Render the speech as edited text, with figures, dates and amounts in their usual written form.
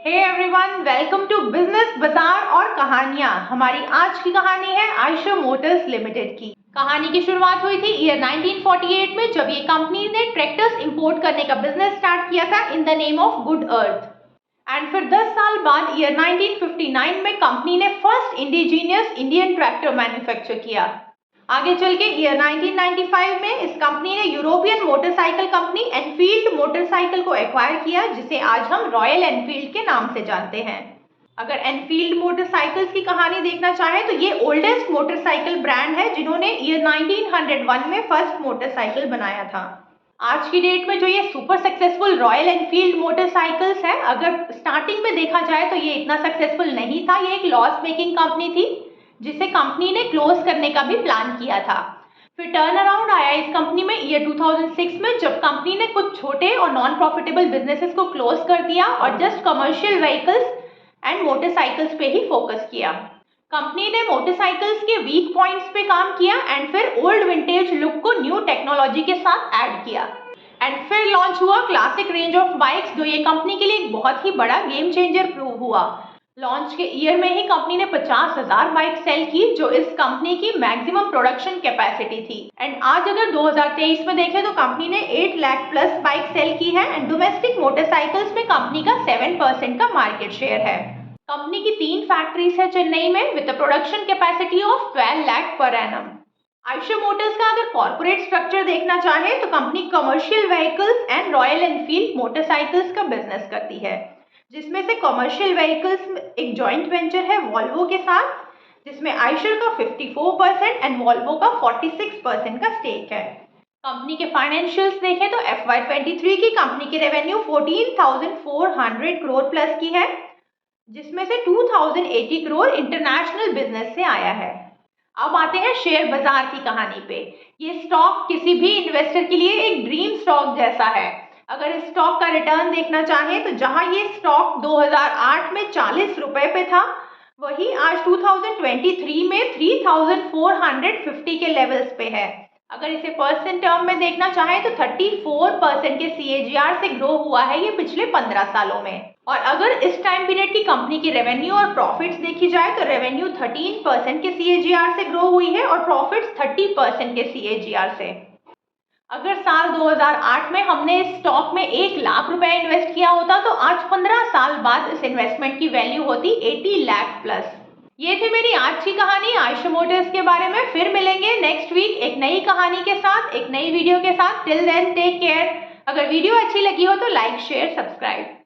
Hey everyone, welcome to business बाजार और कहानियां। हमारी आज की कहानी है आयशर मोटर्स लिमिटेड की। कहानी की शुरुआत हुई थी ईयर 1948 में, जब ये कंपनी ने ट्रैक्टर्स इंपोर्ट करने का बिजनेस स्टार्ट किया था in the name of good earth. And फिर 10 साल बाद ईयर 1959 में कंपनी ने first indigenous Indian tractor manufacture किया। आगे चल के ईयर 1995 में इस कंपनी ने European motorcycle company Enfield motorcycle को एक्वायर किया, जिसे आज हम रॉयल एनफील्ड के नाम से जानते हैं। अगर एनफील्ड मोटरसाइकिल्स की कहानी देखना चाहें तो ये ओल्डेस्ट मोटरसाइकिल ब्रांड है जिन्होंने ईयर 1901 में फर्स्ट मोटरसाइकिल बनाया था। आज की डेट में जो ये super successful royal Enfield motorcycles है, अगर स्टार्टिंग में देखा जाए तो ये इतना सक्सेसफुल नहीं था। ये एक लॉस मेकिंग कंपनी थी जिसे कंपनी ने क्लोज करने का भी प्लान किया था। फिर टर्न अराउंड आया इस कंपनी में ईयर 2006 में, जब कंपनी ने कुछ छोटे और नॉन प्रॉफिटेबल बिजनेसेस को क्लोज कर दिया और just commercial vehicles and motorcycles पे ही फोकस किया। कंपनी ने मोटरसाइकिल्स के वीक पॉइंट्स पे काम किया एंड फिर ओल्ड विंटेज लुक को न्यू टेक्नोलॉजी के साथ ऐड किया। एंड फिर लॉन्च हुआ क्लासिक रेंज ऑफ बाइक्स, जो ये कंपनी के लिए एक बहुत ही बड़ा गेम चेंजर प्रूव हुआ। लॉन्च के ईयर में ही कंपनी ने 50,000 बाइक सेल की, जो इस कंपनी की मैक्सिमम प्रोडक्शन कैपेसिटी थी। एंड आज अगर 2023 में देखें तो कंपनी ने 8 लाख प्लस बाइक सेल की है एंड डोमेस्टिक मोटरसाइकिल्स में कंपनी का 7% का मार्केट शेयर है। कंपनी की 3 फैक्ट्रीज है चेन्नई में with production capacity of 12 lakh per annum. Eicher Motors का अगर कॉर्पोरेट स्ट्रक्चर देखना चाहे तो company commercial vehicles and royal Enfield motorcycles का बिजनेस करती है, जिसमें से कमर्शियल व्हीकल्स एक जॉइंट वेंचर है वॉल्वो के साथ, जिसमें आयशर का 54% एंड वॉल्वो का 46% का स्टेक है। कंपनी के फाइनेंशियल्स देखें तो FY23 की कंपनी की रेवेन्यू 14,400 करोड़ प्लस की है, जिसमें से 2,080 करोड़ इंटरनेशनल बिजनेस से आया है। अब आते हैं शेयर बाजार की कहानी पे। ये स्टॉक किसी भी इन्वेस्टर के लिए एक ड्रीम स्टॉक जैसा है। अगर इस स्टॉक का रिटर्न देखना चाहें तो जहां ये स्टॉक 2008 में 40 रुपए पे था, वही आज 2023 में 3,450 के लेवल्स पे है। अगर इसे परसेंट टर्म में देखना चाहें तो 34% के CAGR से ग्रो हुआ है ये पिछले 15 सालों में। और अगर इस टाइम पीरियड की कंपनी की रेवेन्यू और प्रॉफिट्स देखी जाए तो रेवेन्यू 13% के CAGR से ग्रो हुई है और प्रॉफिट्स 30% के CAGR से। अगर साल 2008 में हमने इस स्टॉक में 1 लाख रुपए इन्वेस्ट किया होता तो आज 15 साल बाद इस इन्वेस्टमेंट की वैल्यू होती 80 लाख प्लस। ये थी मेरी आज की कहानी आयशर मोटर्स के बारे में। फिर मिलेंगे नेक्स्ट वीक एक नई कहानी के साथ, एक नई वीडियो के साथ। Till then take care. अगर वीडियो अच्छी लगी हो तो लाइक, शेयर, सब्सक्राइब।